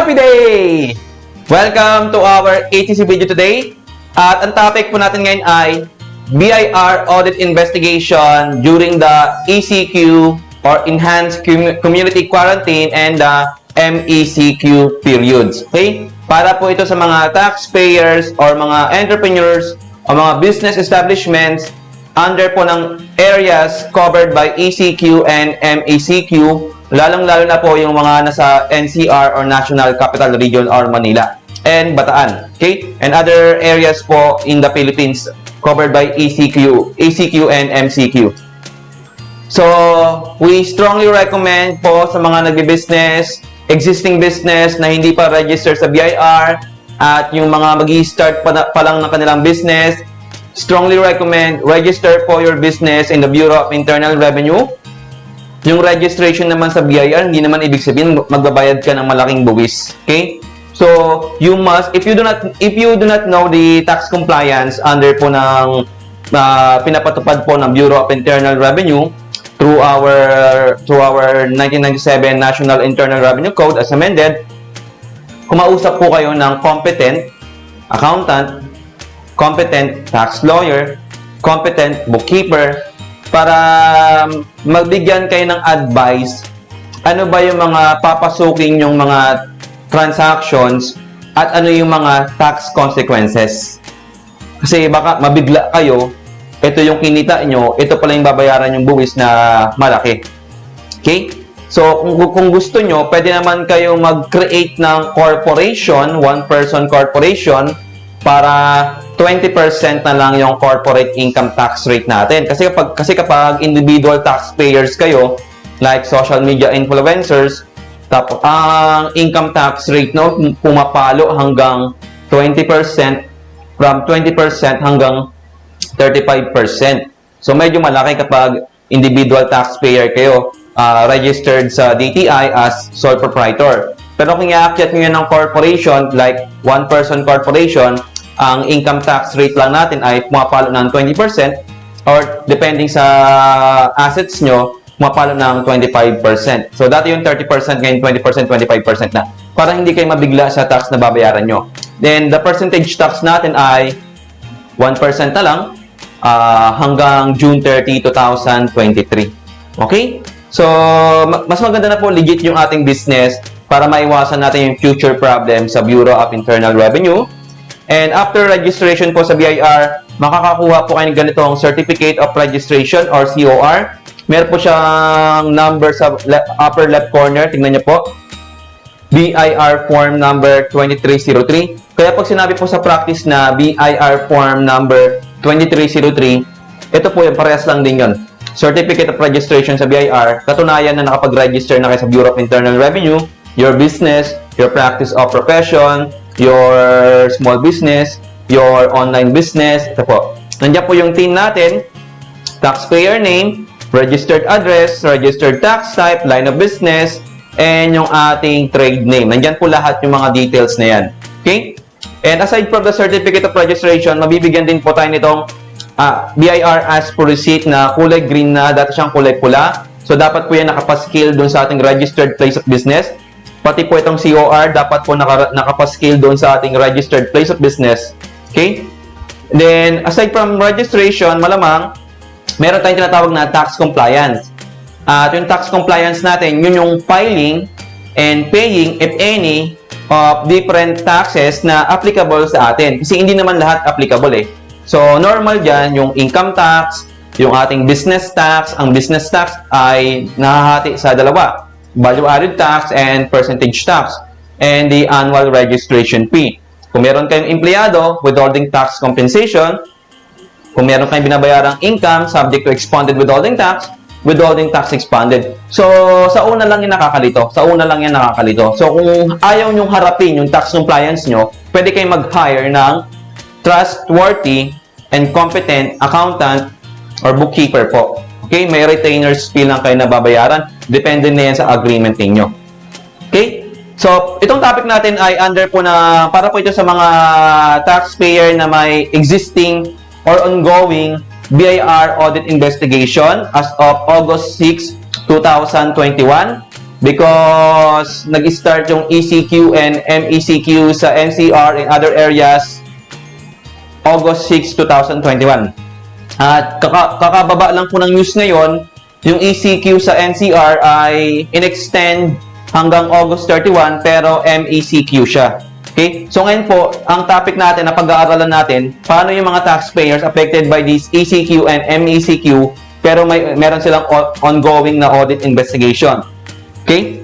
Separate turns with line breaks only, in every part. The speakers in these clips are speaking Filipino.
Happy day! Welcome to our ATC video today. At ang topic po natin ngayon ay BIR Audit Investigation during the ECQ or Enhanced Community Quarantine and the MECQ periods. Okay? Para po ito sa mga taxpayers or mga entrepreneurs o mga business establishments under po ng areas covered by ECQ and MECQ, lalong-lalo na po yung mga nasa NCR or National Capital Region or Manila and Bataan. Okay? And other areas po in the Philippines covered by ECQ and MECQ. So, we strongly recommend po sa mga nagbi-business, existing business na hindi pa register sa BIR at yung mga mag-i-start pa lang ng kanilang business, strongly recommend register po your business in the Bureau of Internal Revenue. Yung registration naman sa BIR, hindi naman ibig sabihin magbabayad ka ng malaking buwis. Okay? So, you must, if you do not know the tax compliance under po ng pinapatupad po ng Bureau of Internal Revenue through our 1997 National Internal Revenue Code as amended, kumausap po kayo ng competent accountant, competent tax lawyer, competent bookkeeper, para magbigyan kayo ng advice ano ba yung mga papasukin yung mga transactions at ano yung mga tax consequences. Kasi baka mabigla kayo, ito yung kinita nyo, ito pala yung babayaran yung buwis na malaki. Okay? So, kung gusto nyo, pwede naman kayo mag-create ng corporation, one-person corporation, para 20% na lang yung corporate income tax rate natin. Kasi kapag individual taxpayers kayo, like social media influencers, tapos ang income tax rate no pumapalo hanggang 20%, from 20% hanggang 35%. So medyo malaki kapag individual taxpayer kayo, registered sa DTI as sole proprietor. Pero kung i-akyat nyo ng corporation, like one-person corporation, ang income tax rate lang natin ay pumapalo ng 20% or depending sa assets nyo, pumapalo ng 25%. So, dati yung 30%, ngayon 20%, 25% na. Para hindi kayo mabigla sa tax na babayaran nyo. Then, the percentage tax natin ay 1% na lang hanggang June 30, 2023. Okay? So, mas maganda na po legit yung ating business para maiwasan natin yung future problem sa Bureau of Internal Revenue. And after registration po sa BIR, makakakuha po kayo ng ganitong Certificate of Registration or COR. Meron po siyang number sa upper left corner. Tingnan niyo po. BIR Form number 2303. Kaya pag sinabi po sa practice na BIR Form number 2303, ito po yung parehas lang din yun. Certificate of Registration sa BIR, katunayan na nakapag-register na kayo sa Bureau of Internal Revenue, your business, your practice of profession, your small business, your online business. Ito po. Nandiyan po yung TIN natin, taxpayer name, registered address, registered tax type, line of business, and yung ating trade name. Nandiyan po lahat yung mga details na yan. Okay? And aside from the certificate of registration, mabibigyan din po tayo nitong BIR as per receipt na kulay green na, dati siyang kulay pula. So, dapat po yan nakapaskil dun sa ating registered place of business. Pati po itong COR, dapat po nakapaskil doon sa ating registered place of business. Okay? Then, aside from registration, malamang, meron tayong tinatawag na tax compliance. At yung tax compliance natin, yun yung filing and paying, if any, of different taxes na applicable sa atin. Kasi hindi naman lahat applicable eh. So, normal dyan, yung income tax, yung ating business tax. Ang business tax ay nahahati sa dalawa. Value-added tax and percentage tax, and the annual registration fee. Kung meron kayong empleyado, withholding tax compensation. Kung meron kayong binabayarang income, subject to expanded withholding tax expanded. So, sa una lang yan nakakalito. So, kung ayaw nyong harapin yung tax compliance nyo, pwede kayong mag-hire ng trustworthy and competent accountant or bookkeeper po. Okay? May retainer's fee lang kayo na babayaran. Depende na yan sa agreement ninyo. Okay? So, itong topic natin ay under po na, para po ito sa mga taxpayer na may existing or ongoing BIR Audit Investigation as of August 6, 2021. because nag-start yung ECQ and MECQ sa NCR and other areas August 6, 2021. At kakababa lang po ng news ngayon, yung ECQ sa NCR ay in-extend hanggang August 31 pero MECQ siya. Okay? So ngayon po, ang topic natin na pag-aaralan natin, paano yung mga taxpayers affected by this ECQ and MECQ pero meron silang ongoing na audit investigation. Okay?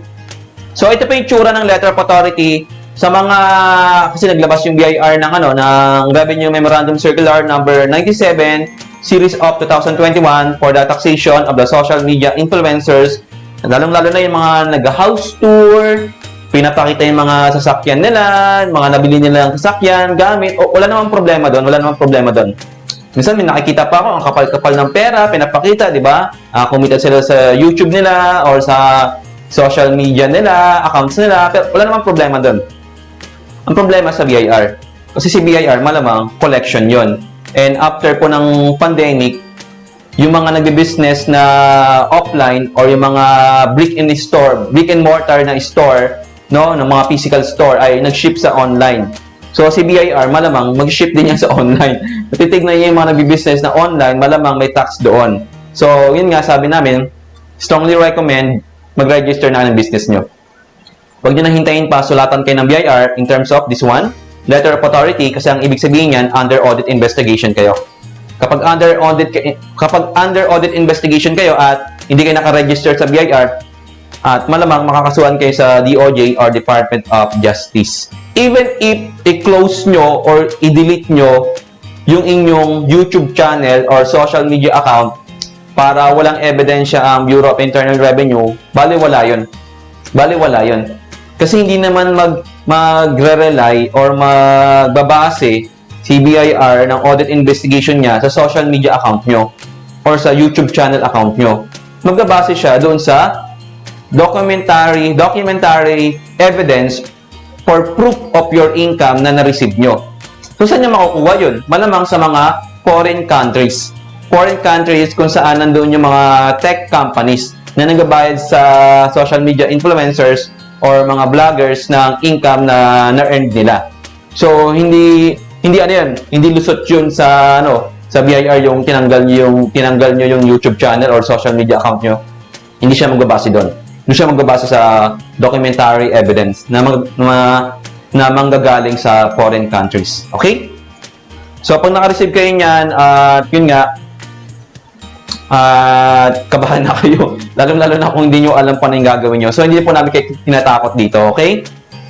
So ito po yung tsura ng letter of authority sa mga, kasi naglabas yung BIR ng ng Revenue Memorandum Circular number 97 series of 2021 for the taxation of the social media influencers. Lalong-lalo na yung mga nag-house tour, pinapakita yung mga sasakyan nila, mga nabili nila ng sasakyan, gamit, wala namang problema doon, Minsan may nakikita pa ako, ang kapal-kapal ng pera, pinapakita, di ba? Kumita sila sa YouTube nila or sa social media nila, accounts nila, pero wala namang problema doon. Ang problema sa BIR, kasi si BIR malamang collection yon. And after po ng pandemic, yung mga nagbe-business na offline or yung mga brick and mortar na store, no, ng mga physical store ay nag-ship sa online. So si BIR malamang mag-ship din yan sa online. Titignan niya yung mga nagbe-business na online, malamang may tax doon. So yun nga sabi namin, strongly recommend mag-register na ng business nyo. Huwag nyo na hintayin pa, sulatan kayo ng BIR in terms of this one, letter of authority, kasi ang ibig sabihin yan, under audit investigation kayo. Kapag under audit investigation kayo at hindi kayo naka-register sa BIR, at malamang makakasuhan kayo sa DOJ or Department of Justice. Even if i-close nyo or i-delete nyo yung inyong YouTube channel or social media account para walang ebidensya ang Bureau of Internal Revenue, baliwala yun. Kasi hindi naman magre-rely or magbabase si BIR ng audit investigation niya sa social media account nyo or sa YouTube channel account nyo. Magbabase siya doon sa documentary evidence for proof of your income na na-receive nyo. So, saan nyo makukuha yun? Malamang sa mga foreign countries. Foreign countries kung saan nandoon yung mga tech companies na nagbabayad sa social media influencers or mga vloggers ng income na na-earned nila. So, hindi lusot yun sa BIR yung tinanggal nyo yung YouTube channel or social media account nyo. Hindi siya magbabase doon. Hindi siya magbabase sa documentary evidence na manggagaling sa foreign countries. Okay? So, pag naka-receive kayo niyan, yun nga, kabahan na kayo. Lalo na kung hindi nyo alam pa na yung gagawin nyo. So, hindi po namin kayo tinatakot dito. Okay?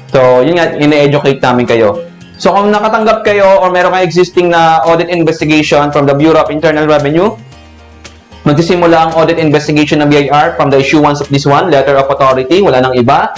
So, yun nga, ine-educate namin kayo. So, kung nakatanggap kayo or meron kayong existing na audit investigation from the Bureau of Internal Revenue, magsisimula ang audit investigation ng BIR from the issuance of this one, letter of authority, wala nang iba.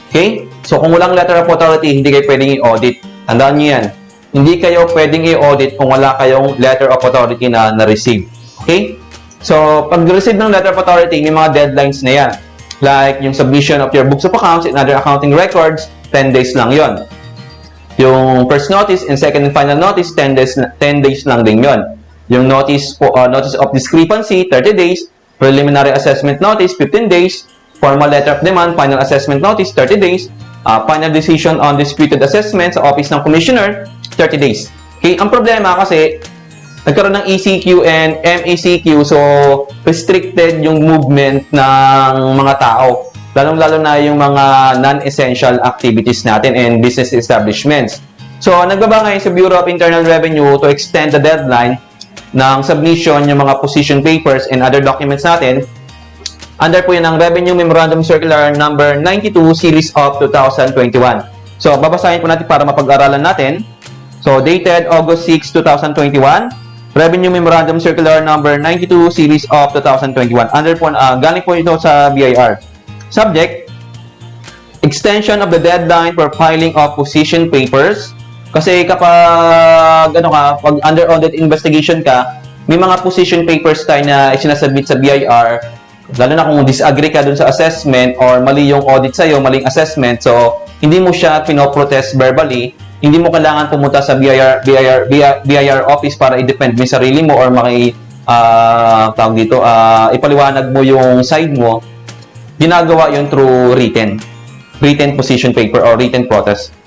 Okay? So, kung walang letter of authority, hindi kayo pwedeng i-audit. Tandaan nyo yan. Hindi kayo pwedeng i-audit kung wala kayong letter of authority na na-receive. Okay? So, pag-receive ng letter of authority, may mga deadlines na yan. Like, yung submission of your books of accounts and other accounting records, 10 days lang yon. Yung first notice and second and final notice, 10 days lang din yon. Yung notice of discrepancy, 30 days. Preliminary assessment notice, 15 days. Formal letter of demand, final assessment notice, 30 days. Final decision on disputed assessment sa Office ng Commissioner, 30 days. Okay, ang problema kasi, nagkaroon ng ECQ and MECQ, so restricted yung movement ng mga tao. Lalong-lalo na yung mga non-essential activities natin and business establishments. So, nagbaba ngayon sa Bureau of Internal Revenue to extend the deadline ng submission yung mga position papers and other documents natin. Under po yun ang Revenue Memorandum Circular number 92 series of 2021. So, babasahin po natin para mapag-aralan natin. So, dated August 6, 2021. Revenue Memorandum Circular number 92 series of 2021. Under po, galing po ito sa BIR. Subject, extension of the deadline for filing of position papers. Kasi kapag pag under audit investigation ka, may mga position papers tayo na isinasubmit sa BIR, lalo na kung disagree ka dun sa assessment or mali yung audit sa'yo, maling assessment, so hindi mo siya pinoprotest verbally, hindi mo kailangan pumunta sa BIR office para i-defend mo yung sarili mo or ipaliwanag mo yung side mo. ginagawa yun through written position paper or written protest.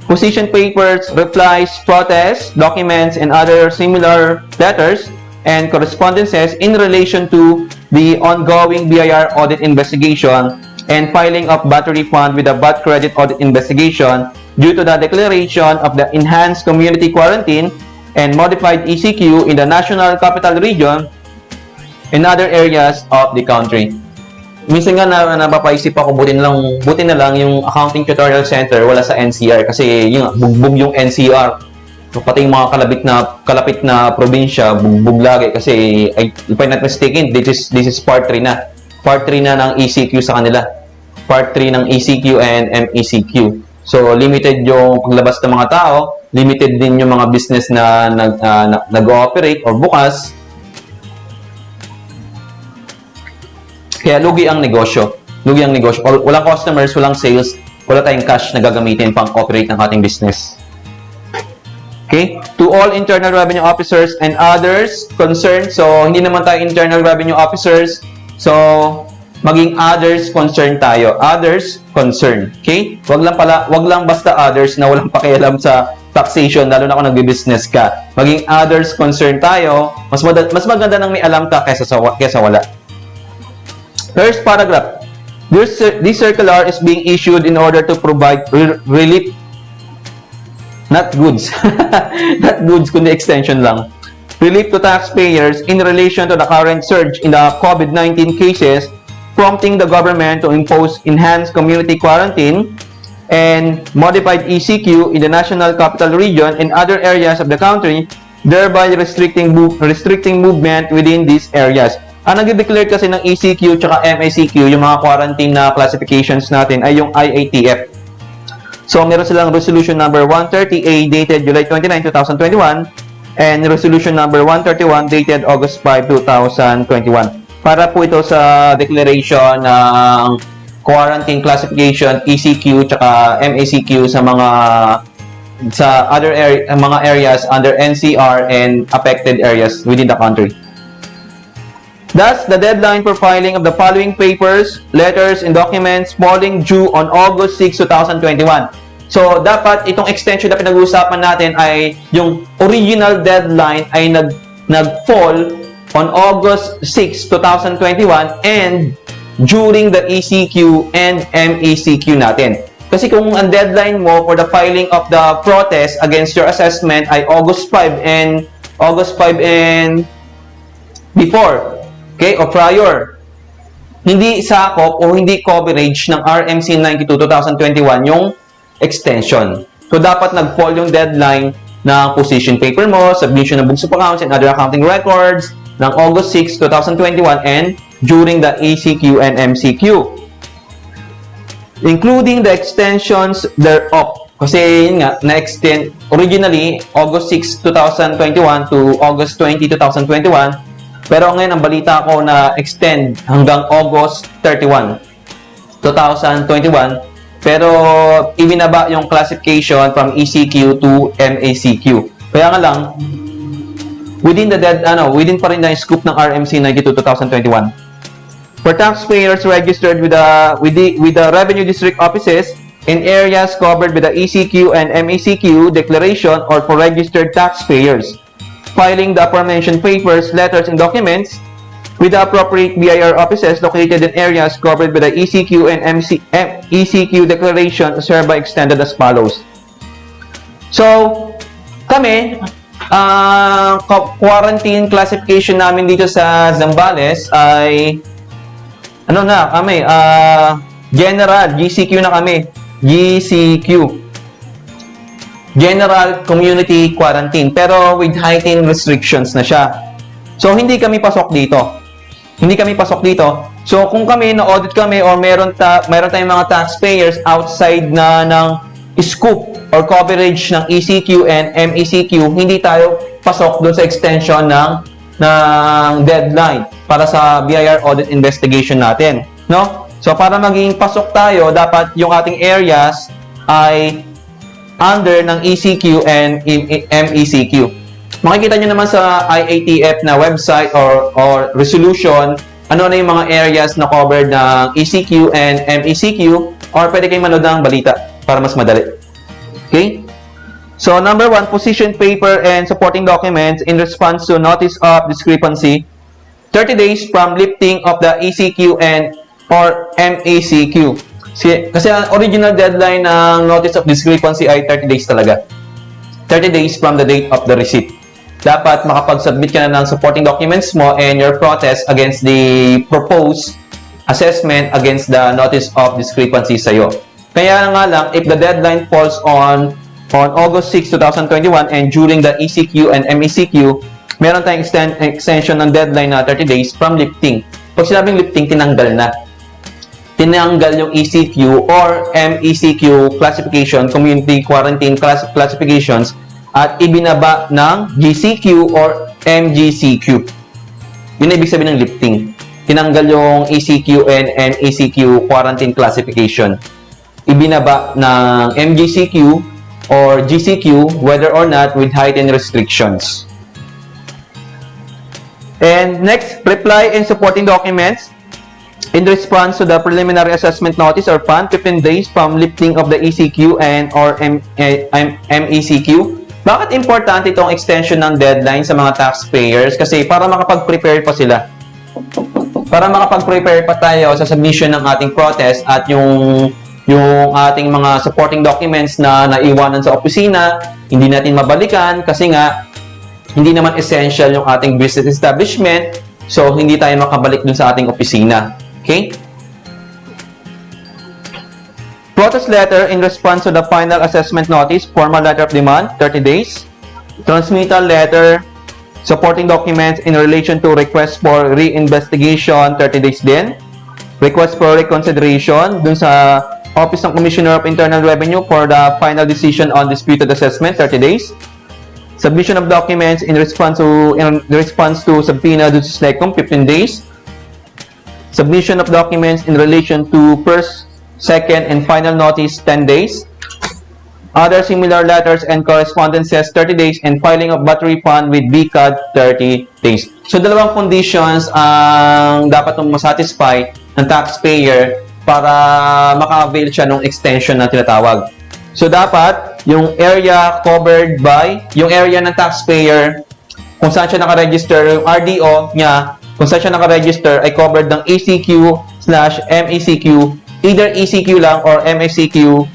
Position papers, replies, protests, documents, and other similar letters and correspondences in relation to the ongoing BIR audit investigation and filing of VAT refund with the VAT credit audit investigation due to the declaration of the enhanced community quarantine and modified ECQ in the National Capital Region and other areas of the country. Minsan nga napapaisip ako, buti na lang yung Accounting Tutorial Center wala sa NCR kasi yung bugbog yung NCR. Pati yung mga kalapit na probinsya, bugbog lagi kasi if I'm not mistaken, this is part 3 na. Part 3 na ng ECQ sa kanila. Part 3 ng ECQ and MECQ. So, limited yung paglabas ng mga tao, limited din yung mga business na nag-ooperate or bukas. Kaya lugi ang negosyo. Walang customers, walang sales, wala tayong cash na gagamitin pang operate ng ating business. Okay? To all internal revenue officers and others concerned, so hindi naman tayo internal revenue officers, so maging others concerned tayo. Others concerned. Okay? Wag lang basta others na walang pakialam sa taxation, lalo na kung nagbi-business ka. Maging others concerned tayo, mas maganda nang may alam ka kesa wala. First paragraph. This circular is being issued in order to provide relief, not goods, not goods, kundi extension lang. Relief to taxpayers in relation to the current surge in the COVID-19 cases, prompting the government to impose enhanced community quarantine and modified ECQ in the National Capital Region and other areas of the country, thereby restricting movement within these areas. Ang nag-declare kasi ng ECQ tsaka MECQ, yung mga quarantine na classifications natin, ay yung IATF. So, meron silang resolution number 130A dated July 29, 2021 and resolution number 131 dated August 5, 2021. Para po ito sa declaration ng quarantine classification, ECQ tsaka MECQ sa mga areas under NCR and affected areas within the country. Thus, the deadline for filing of the following papers, letters, and documents falling due on August 6, 2021. So, dapat itong extension na pinag-uusapan natin ay yung original deadline ay nag-fall on August 6, 2021 and during the ECQ and MECQ natin. Kasi kung ang deadline mo for the filing of the protest against your assessment ay August 5 and before, okay, o prior, hindi sakop o hindi coverage ng RMC 92/2021 yung extension. So, dapat nag-fall yung deadline ng position paper mo, submission of books of accounts and other accounting records ng August 6, 2021 and during the ECQ and MECQ, including the extensions thereof. Kasi yun nga, na-extend originally August 6, 2021 to August 20, 2021. Pero ngayon, ang balita ko na extend hanggang August 31, 2021. Pero ibinaba yung classification from ECQ to MECQ. Kaya nga lang, within pa rin na yung scope ng RMC 92/2021. For taxpayers registered with the revenue district offices in areas covered by the ECQ and MECQ declaration or for registered taxpayers, filing the aforementioned papers, letters, and documents with the appropriate BIR offices located in areas covered by the ECQ and MECQ declaration is hereby extended as follows. So, kami, quarantine classification namin dito sa Zambales ay general, GCQ na kami. GCQ. General Community Quarantine. Pero with heightened restrictions na siya. So, hindi kami pasok dito. So, kung kami, na-audit kami or meron tayong mga taxpayers outside na ng scope or coverage ng ECQ and MECQ, hindi tayo pasok doon sa extension ng deadline para sa BIR Audit Investigation natin. No? So, para maging pasok tayo, dapat yung ating areas ay under ng ECQ and MECQ. Makikita nyo naman sa IATF na website or resolution ano na yung mga areas na covered ng ECQ and MECQ, or pwede kayong manood ng balita para mas madali. Okay? So, number 1, position paper and supporting documents in response to notice of discrepancy, 30 days from lifting of the ECQ and or MECQ. Kasi ang original deadline ng notice of discrepancy ay 30 days talaga. 30 days from the date of the receipt. Dapat makapag-submit ka na ng supporting documents mo and your protest against the proposed assessment against the notice of discrepancy sa'yo. Kaya nga lang, if the deadline falls on August 6, 2021 and during the ECQ and MECQ, meron tayong extension ng deadline na 30 days from lifting. Pag sinabing lifting, tinanggal na. Tinanggal yung ECQ or MECQ classification, Community Quarantine Classifications, at ibinaba ng GCQ or MGCQ. Yun na ibig sabihin ng lifting. Tinanggal yung ECQ and MECQ quarantine classification. Ibinaba ng MGCQ or GCQ whether or not with heightened restrictions. And next, reply and supporting documents in response to the preliminary assessment notice or PAN 15 days from lifting of the ECQ and or MECQ. Bakit importante itong extension ng deadline sa mga taxpayers? Kasi para makapag-prepare pa sila. Para makapag-prepare pa tayo sa submission ng ating protest at yung ating mga supporting documents na naiwanan sa opisina, hindi natin mabalikan kasi nga hindi naman essential yung ating business establishment, so hindi tayo makabalik dun sa ating opisina. Okay? Protest letter in response to the final assessment notice, formal letter of demand, 30 days. Transmittal letter, supporting documents in relation to request for re-investigation, 30 days din. Request for reconsideration dun sa Office ng Commissioner of Internal Revenue for the final decision on disputed assessment, 30 days. Submission of documents in response to subpoena dun sa SLECOM, 15 days. Submission of documents in relation to first, second, and final notice, 10 days. Other similar letters and correspondences, 30 days. And filing of battery fund with BCAD, 30 days. So, dalawang conditions ang dapat masatisfy ng taxpayer para maka-avail siya ng extension na tinatawag. So, dapat yung area covered by, yung area ng taxpayer, kung saan siya nakaregister, yung RDO niya, kung saan siya nakaregister ay covered ng ECQ/MECQ, either ECQ lang or MECQ,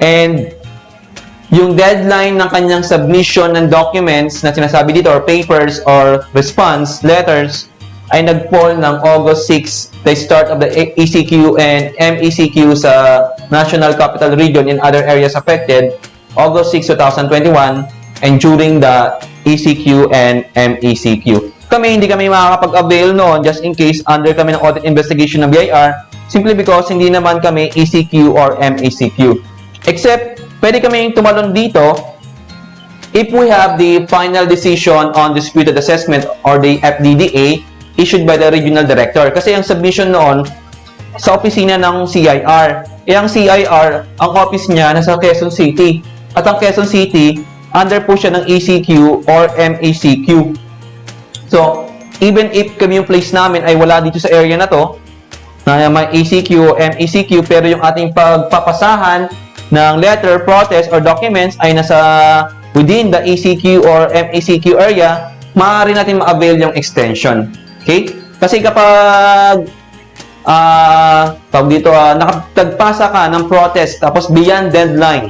and yung deadline ng kanyang submission ng documents na sinasabi dito or papers or response letters ay nag-fall ng August 6, the start of the ECQ and MECQ sa National Capital Region and other areas affected, August 6, 2021, and during the ECQ and MECQ. Hindi kami makakapag-avail noon just in case under kami ng audit investigation ng BIR simply because hindi naman kami ECQ or MECQ. Except, pwede kami tumalon dito if we have the final decision on disputed assessment or the FDDA issued by the regional director. Kasi ang submission noon sa opisina ng CIR. Ang CIR, ang office niya nasa Quezon City. At ang Quezon City, under po siya ng ECQ or MECQ. So, even if kami yung place namin ay wala dito sa area na to, na may ECQ, MECQ, pero yung ating pagpapasahan ng letter, protest, or documents ay nasa within the ECQ or MECQ area, maaari natin ma-avail yung extension. Okay? Kasi kapag nagpasa ka ng protest tapos beyond deadline,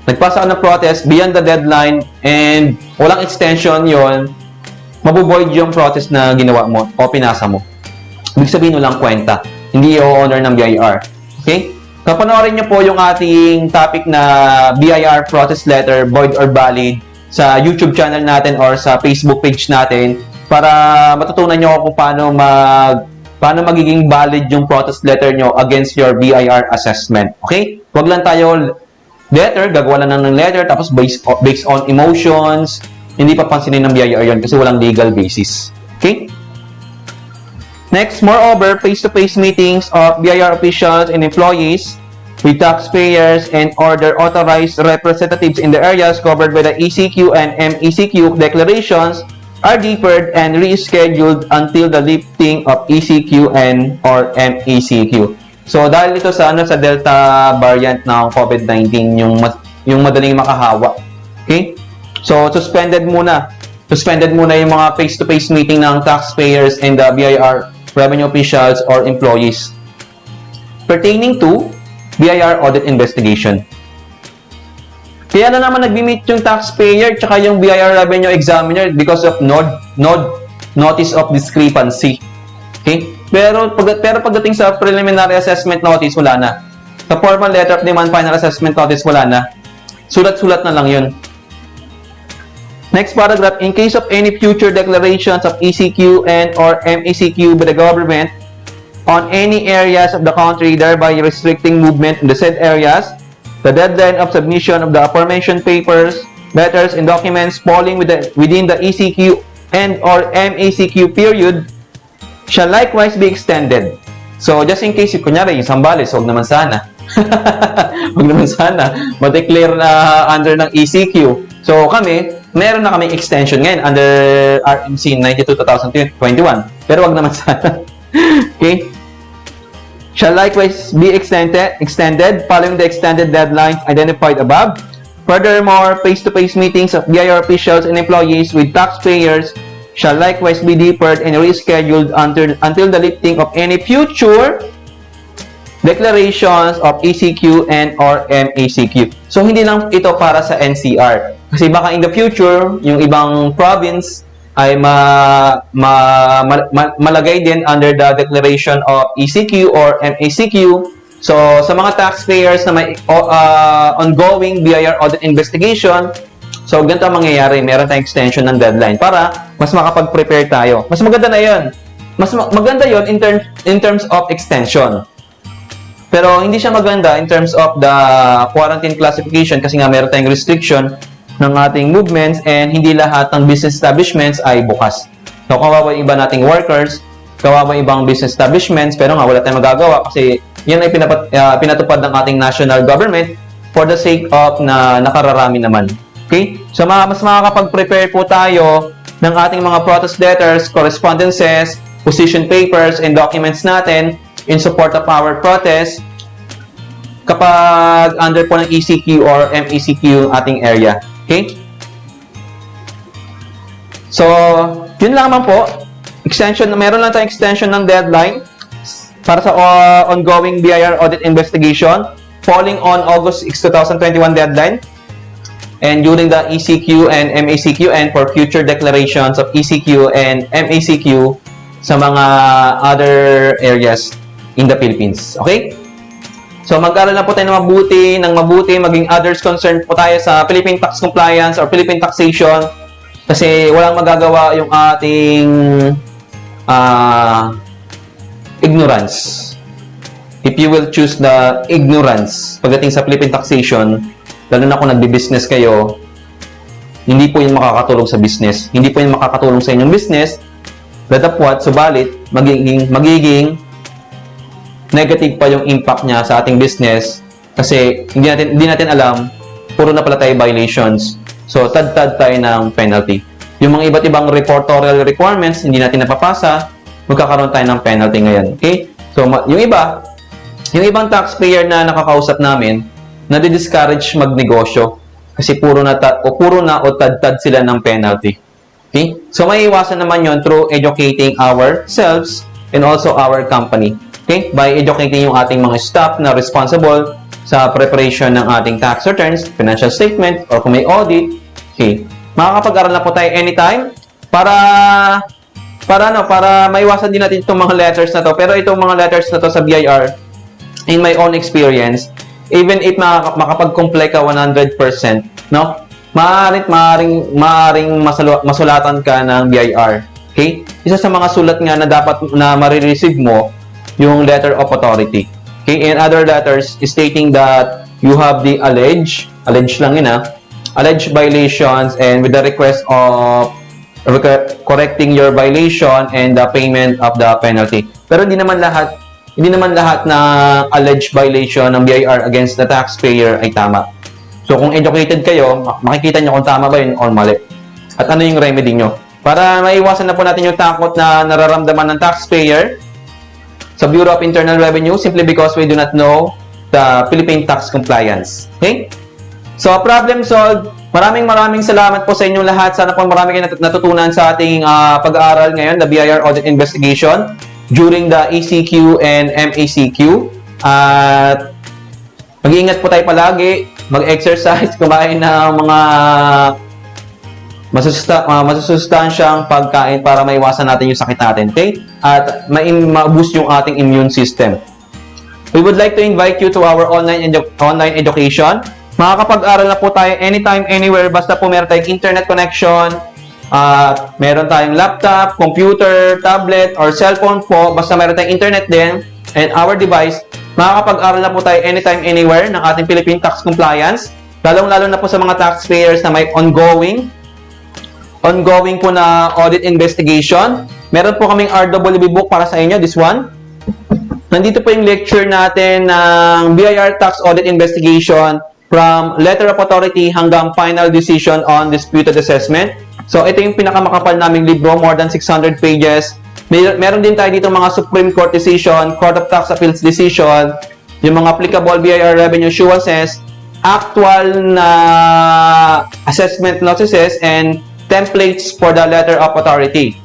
nagpasa ka ng protest beyond the deadline and walang extension yon, mabuboid yung protest na ginawa mo o pinasa mo. Ibig sabihin walang kwenta. Hindi i-honor ng BIR. Okay? Kapanoorin nyo po yung ating topic na BIR protest letter, void or valid, sa YouTube channel natin or sa Facebook page natin para matutunan nyo kung paano magiging valid yung protest letter nyo against your BIR assessment. Okay? Huwag lang tayo letter, gagawa lang ng letter, tapos based on emotions, hindi papansinin ng BIR yun kasi walang legal basis. Okay? Next, moreover, face-to-face meetings of BIR officials and employees with taxpayers and other authorized representatives in the areas covered by the ECQ and MECQ declarations are deferred and rescheduled until the lifting of ECQ and or MECQ. So dahil ito sa sa Delta variant ng COVID-19 yung madaling makahawa. Okay? So suspended muna yung mga face-to-face meeting ng taxpayers and the BIR revenue officials or employees pertaining to BIR Audit Investigation. Kaya na naman nag-meet yung taxpayer tsaka yung BIR revenue examiner because of notice of discrepancy. Okay? Pero pagdating sa preliminary assessment notice, wala na. Sa formal letter of demand final assessment notice, wala na. Sulat-sulat na lang yun. Next paragraph, in case of any future declarations of ECQ and or MECQ by the government on any areas of the country, thereby restricting movement in the said areas, the deadline of submission of the aforementioned papers, letters, and documents falling within the ECQ and or MECQ period shall likewise be extended. So, just in case, kunyari, yung Sambales, huwag naman sana. Huwag naman sana. Ma-declare na under ng ECQ. So, meron na kami extension ngayon under RMC 92-2021. Pero huwag naman sana. Okay? Shall likewise be extended following the extended deadlines identified above. Furthermore, face-to-face meetings of BIR officials and employees with taxpayers shall likewise be deferred and rescheduled until the lifting of any future declarations of ECQ and or MECQ. So, hindi lang ito para sa NCR. Kasi baka in the future, yung ibang province ay malagay din under the declaration of ECQ or MECQ. So, sa mga taxpayers na may ongoing BIR audit investigation, so ganito ang mangyayari, meron tayong extension ng deadline para mas makapag-prepare tayo. Mas maganda na yun. Mas maganda yun in terms of extension. Pero hindi siya maganda in terms of the quarantine classification kasi nga meron tayong restriction ng ating movements and hindi lahat ng business establishments ay bukas. So, kawawa yung iba nating workers, kawawa yung ibang business establishments, pero nga wala tayong magagawa kasi yan ay pinatupad ng ating national government for the sake of na nakararami naman. Okay? So, mas makakapag-prepare po tayo ng ating mga protest letters, correspondences, position papers, and documents natin in support of our protest kapag under po ng ECQ or MECQ ating area. Okay? So, yun lamang po. Meron lang tayong extension ng deadline para sa ongoing BIR audit investigation falling on August 6, 2021 deadline and during the ECQ and MECQ and for future declarations of ECQ and MECQ sa mga other areas in the Philippines. Okay? So, mag-aral na po tayo ng mabuti, maging others concerned po tayo sa Philippine Tax Compliance or Philippine Taxation kasi walang magagawa yung ating ignorance. If you will choose the ignorance pagdating sa Philippine Taxation, lalo na kung nagbi-business kayo, hindi po yun makakatulong sa business. Hindi po yun makakatulong sa inyong business. Datapwat, subalit, magiging negative pa yung impact niya sa ating business kasi hindi natin alam, puro na pala tayo violations. So, tad-tad tayo ng penalty. Yung mga iba't ibang reportorial requirements, hindi natin napapasa, magkakaroon tayo ng penalty ngayon. Okay? So, yung ibang taxpayer na nakakausap namin, nadi-discourage magnegosyo kasi puro na o tad-tad sila ng penalty. Okay? So, may iwasan naman yon through educating ourselves and also our company. Okay? By educating yung ating mga staff na responsible sa preparation ng ating tax returns, financial statement, or kung may audit. Okay? Makakapag-aral na po tayo anytime para maiwasan din natin itong mga letters na to. Pero itong mga letters na to sa BIR, in my own experience, even if makapag-comply ka 100%, no? Maaring masulatan ka ng BIR. Okay? Isa sa mga sulat nga na dapat na marireceive mo, yung letter of authority. Okay? And other letters stating that you have the alleged violations and with the request of correcting your violation and the payment of the penalty. Pero hindi naman lahat na alleged violation ng BIR against the taxpayer ay tama. So kung educated kayo, makikita nyo kung tama ba yun or mali. At ano yung remedy nyo. Para maiwasan na po natin yung takot na nararamdaman ng taxpayer sa Bureau of Internal Revenue simply because we do not know the Philippine tax compliance. Okay? So, problem solved. Maraming salamat po sa inyong lahat. Sana po marami kayong natutunan sa ating pag-aaral ngayon, the BIR Audit Investigation during the ECQ and MECQ. At mag-iingat po tayo palagi, mag-exercise, kumain ng mga masusustansyang pagkain para maiwasan natin yung sakit natin, okay? At ma-boost yung ating immune system. We would like to invite you to our online education. Makakapag-aral na po tayo anytime, anywhere, basta po meron tayong internet connection, meron tayong laptop, computer, tablet, or cellphone po, basta meron tayong internet din, and our device, makakapag-aral na po tayo anytime, anywhere ng ating Philippine tax compliance, lalong-lalo na po sa mga taxpayers na may ongoing po na audit investigation. Meron po kaming RWB book para sa inyo, this one. Nandito po yung lecture natin ng BIR Tax Audit Investigation from Letter of Authority hanggang Final Decision on Disputed Assessment. So, ito yung pinakamakapal naming libro, more than 600 pages. Meron din tayo dito mga Supreme Court Decision, Court of Tax Appeals Decision, yung mga applicable BIR Revenue Assurances, actual na assessment notices, and templates for the Letter of Authority.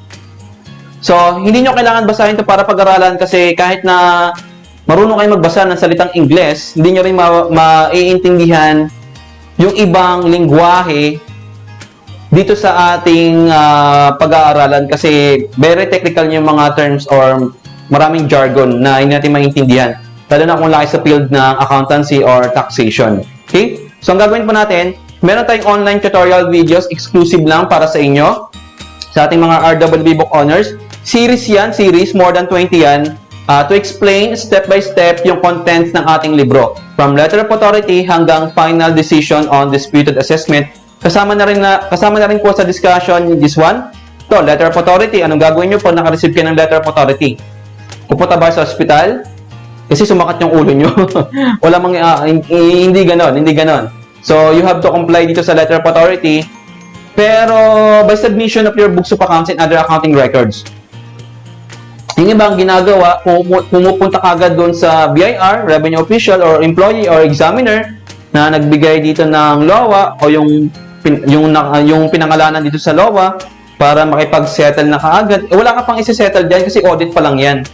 So, hindi nyo kailangan basahin ito para pag-aralan kasi kahit na marunong kayo magbasa ng salitang Ingles, hindi nyo rin maiintindihan yung ibang lingwahe dito sa ating pag-aaralan kasi very technical yung mga terms or maraming jargon na hindi natin maintindihan. Lalo na kung laki sa field ng accountancy or taxation. Okay? So, ang gagawin po natin, meron tayong online tutorial videos exclusive lang para sa inyo, sa ating mga RWB Book Owners. Series yan, more than 20 yan, to explain step by step yung contents ng ating libro. From Letter of Authority hanggang Final Decision on Disputed Assessment. Kasama na rin po sa discussion this one. Ito, Letter of Authority. Anong gagawin nyo pag naka-receive kayo ng Letter of Authority? Pupunta ba sa hospital? Kasi sumakat yung ulo nyo. Wala hindi ganon. So, you have to comply dito sa Letter of Authority. Pero, by submission of your books of accounts and other accounting records. Yung ibang ginagawa, pumupunta kagad doon sa BIR, Revenue Official, or Employee, or Examiner, na nagbigay dito ng LOA, o yung pinangalanan dito sa LOA, para makipag-settle na kaagad. Wala ka pang isi-settle dyan kasi audit pa lang yan.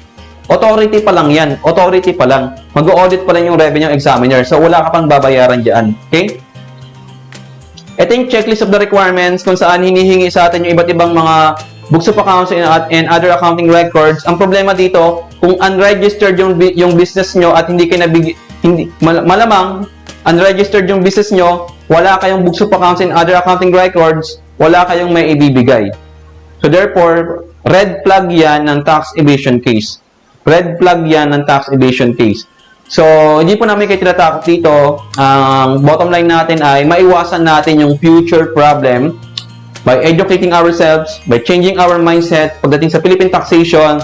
Authority pa lang yan. Authority pa lang. Mag-audit pa lang yung revenue examiner. So, wala ka pang babayaran dyan. Okay? Ito yung checklist of the requirements kung saan hinihingi sa atin yung iba't ibang mga books of accounts and other accounting records. Ang problema dito, kung unregistered yung business nyo at malamang unregistered yung business nyo, wala kayong books of accounts and other accounting records, wala kayong may ibibigay. So, therefore, red flag yan ng tax evasion case. Red flag yan ng tax evasion case. So, hindi po namin kayo tinatakot dito. Ang bottom line natin ay maiwasan natin yung future problem by educating ourselves, by changing our mindset pagdating sa Philippine taxation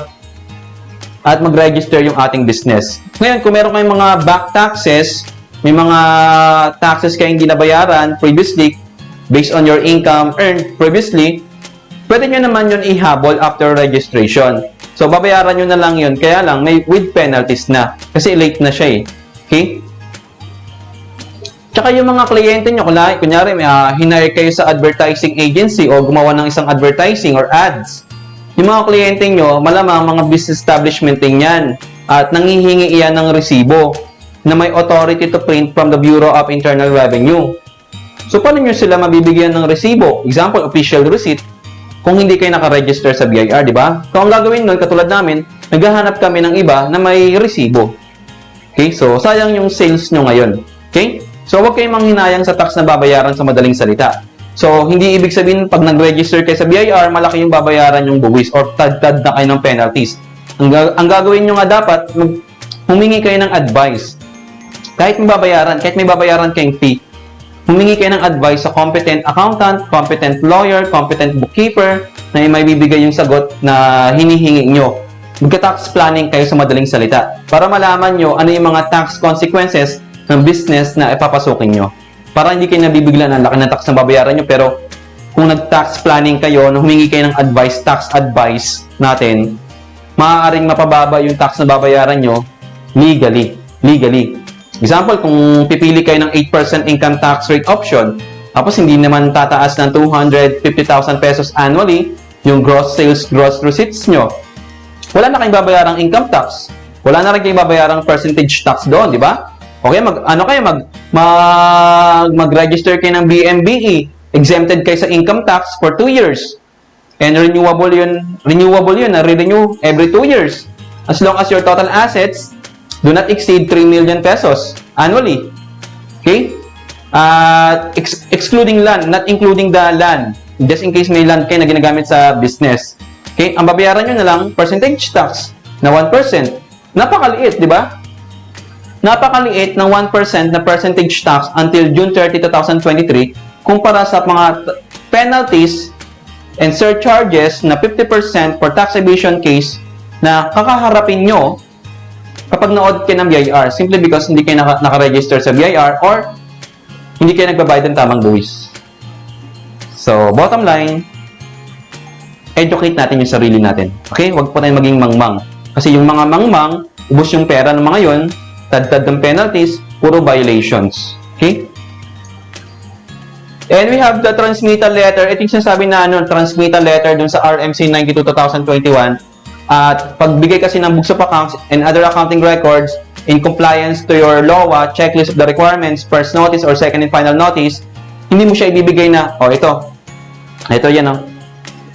at mag-register yung ating business. Ngayon, kung meron kayong mga back taxes, may mga taxes kayong hindi nabayaran previously based on your income earned previously, pwede nyo naman yun ihabol after registration. So, babayaran nyo na lang yun. Kaya lang, may with penalties na. Kasi late na siya eh. Okay? Tsaka yung mga kliyente nyo, kunyari, hinire kayo sa advertising agency o gumawa ng isang advertising or ads. Yung mga kliyente nyo, malamang mga business establishment din yan. At nangihingi iyan ng resibo na may authority to print from the Bureau of Internal Revenue. So, paano nyo sila mabibigyan ng resibo? Example, official receipt. Kung hindi kayo nakaregister sa BIR, di ba? So, ang gagawin nun, katulad namin, naghahanap kami ng iba na may resibo. Okay? So, sayang yung sales nyo ngayon. Okay? So, huwag kayong manghinayang sa tax na babayaran sa madaling salita. So, hindi ibig sabihin, pag nag-register kayo sa BIR, malaki yung babayaran yung buwis or tad-tad na kayo ng penalties. Ang gagawin nyo nga dapat, humingi kayo ng advice. Kahit may babayaran kayong fee, humingi kayo ng advice sa competent accountant, competent lawyer, competent bookkeeper na may bibigay yung sagot na hinihingi nyo. Magka-tax planning kayo sa madaling salita para malaman nyo ano yung mga tax consequences ng business na ipapasukin nyo. Para hindi kayo nabibigla ng laki ng tax na babayaran nyo pero kung nag-tax planning kayo, nung humingi kayo ng advice, tax advice natin, maaaring mapababa yung tax na babayaran nyo legally. Example, kung pipili kayo ng 8% income tax rate option, tapos hindi naman tataas ng 250,000 pesos annually yung gross sales, gross receipts nyo, wala na kayong babayarang income tax. Wala na rin kayong babayarang percentage tax doon, di ba? Okay, mag-register kayo ng BMBE, exempted kayo sa income tax for 2 years. And renewable yun, na-renew every 2 years. As long as your total assets do not exceed 3 million pesos annually. Okay? Excluding land, not including the land. Just in case may land kayo na ginagamit sa business. Okay? Ang babayaran nyo na lang, percentage tax na 1%. Napakaliit, di ba? Napakaliit ng 1% na percentage tax until June 30, 2023 kumpara sa mga penalties and surcharges na 50% for tax evasion case na kakaharapin nyo kapag na-audit kayo ng BIR simply because hindi kayo naka-register sa BIR or hindi kayo nagbabayad ng tamang buwis. So, bottom line, educate natin yung sarili natin. Okay? Huwag po tayong maging mangmang. Kasi yung mga mangmang, ubos yung pera ng mga yon, tad-tad ng penalties, puro violations. Okay? And we have the transmittal letter. Ito yung sinasabi na transmittal letter dun sa RMC 92/2021. At pagbigay kasi ng books of accounts and other accounting records in compliance to your LOA, checklist of the requirements, first notice or second and final notice, hindi mo siya ibibigay na, ito yan,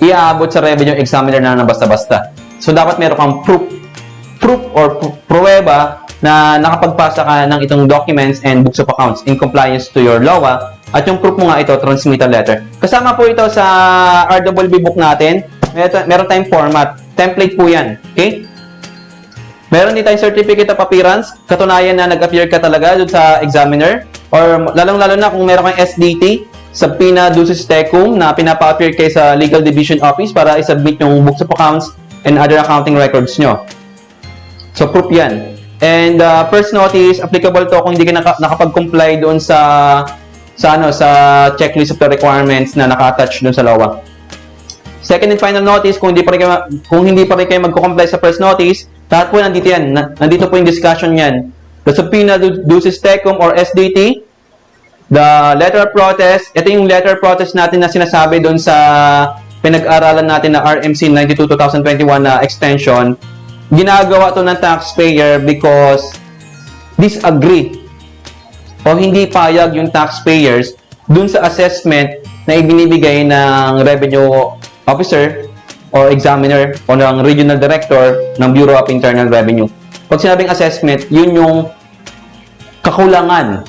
iaabot sa revenue examiner na basta-basta. So, dapat meron kang proof or pruweba na nakapagpasa ka ng itong documents and books of accounts in compliance to your LOA. At yung proof mo nga ito, transmittal letter. Kasama po ito sa RWB book natin. Meron tayong format. Template po yan. Okay? Meron din tayong certificate of appearance. Katunayan na nag-appear ka talaga doon sa examiner. Or lalong-lalo na kung meron kang SDT, subpoena ducis tecum, na pinapa-appear kayo sa Legal Division Office para i-submit yung books of accounts and other accounting records nyo. So, proof yan. And first notice, applicable to kung hindi ka nakapag-comply doon sa checklist of the requirements na naka-attach doon sa LOA. Second and final notice, kung hindi pa rin kayo magko-comply sa first notice, lahat po nandito yan. Nandito po yung discussion yan. The subpoena ducis tecum or SDT, the letter of protest, ito yung letter of protest natin na sinasabi doon sa pinag-aralan natin na RMC 92/2021 na extension. Ginagawa to ng taxpayer because disagree o hindi payag yung taxpayers dun sa assessment na ibinibigay ng revenue officer or examiner o ng regional director ng Bureau of Internal Revenue. Pag sinabing assessment, yun yung kakulangan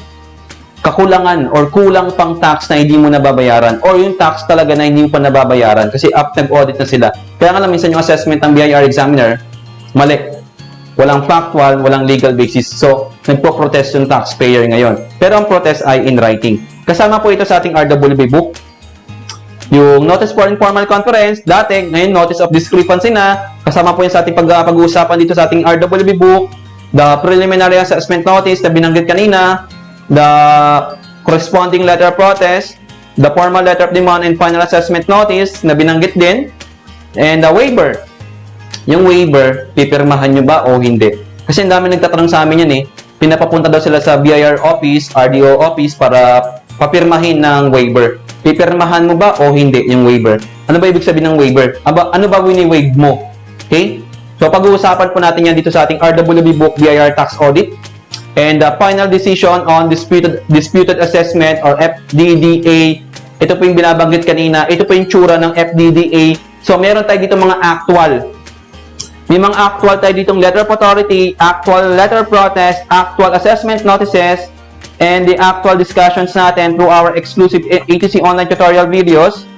or kulang pang tax na hindi mo nababayaran or yung tax talaga na hindi mo pa nababayaran kasi nag-audit na sila. Kaya nga lang minsan yung assessment ng BIR examiner, mali. Walang factual, walang legal basis. So, nagpo-protest yung taxpayer ngayon. Pero ang protest ay in writing. Kasama po ito sa ating RWB book. Yung Notice for Informal Conference, dati, ngayon Notice of Discrepancy na. Kasama po yun sa ating pag-uusapan dito sa ating RWB book. The Preliminary Assessment Notice na binanggit kanina. The Corresponding Letter of Protest. The Formal Letter of Demand and Final Assessment Notice na binanggit din. And the Waiver. Yung waiver, pipirmahan nyo ba o hindi? Kasi ang dami nagtatanong sa amin yan Pinapapunta daw sila sa BIR office, RDO office para papirmahin ng waiver. Pipirmahan mo ba o hindi yung waiver? Ano ba ibig sabihin ng waiver? Ano ba wini-waive mo? Okay? So pag-uusapan po natin yan dito sa ating RWB book BIR Tax Audit. And the final decision on disputed assessment or FDDA. Ito po yung binabanggit kanina. Ito po yung tsura ng FDDA. So meron tayo dito mga actual. May mga actual tayo ditong letter of authority, actual letter of protest, actual assessment notices, and the actual discussions natin through our exclusive ATC online tutorial videos.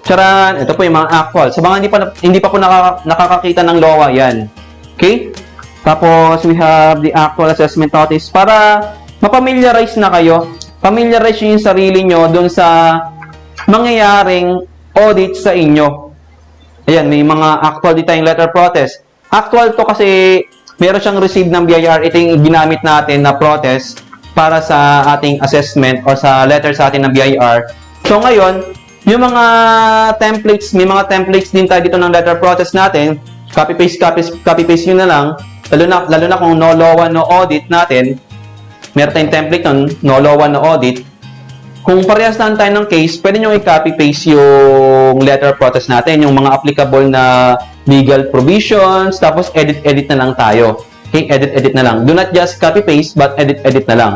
Charan! Ito po yung mga actual. Sa mga hindi pa po nakakakita ng LOA, yan. Okay? Tapos, we have the actual assessment notice para mapamiliarize na kayo. Familiarize yung sarili nyo dun sa mangyayaring audit sa inyo. Ayan, may mga actual tayong letter protest. Actual to kasi meron siyang receive ng BIR. Ito yung ginamit natin na protest. para sa ating assessment or sa letter sa atin ng BIR. So ngayon, yung mga templates, may mga templates din tayo dito ng letter process natin. Copy-paste nyo na lang. Lalo na kung no law 1, no audit natin. Meron tayong template nun, no law 1, no audit. Kung parehas lang tayo ng case, pwede nyo i-copy-paste yung letter process natin, yung mga applicable na legal provisions, tapos edit-edit na lang tayo. Okay, edit-edit na lang. Do not just copy-paste, but edit-edit na lang.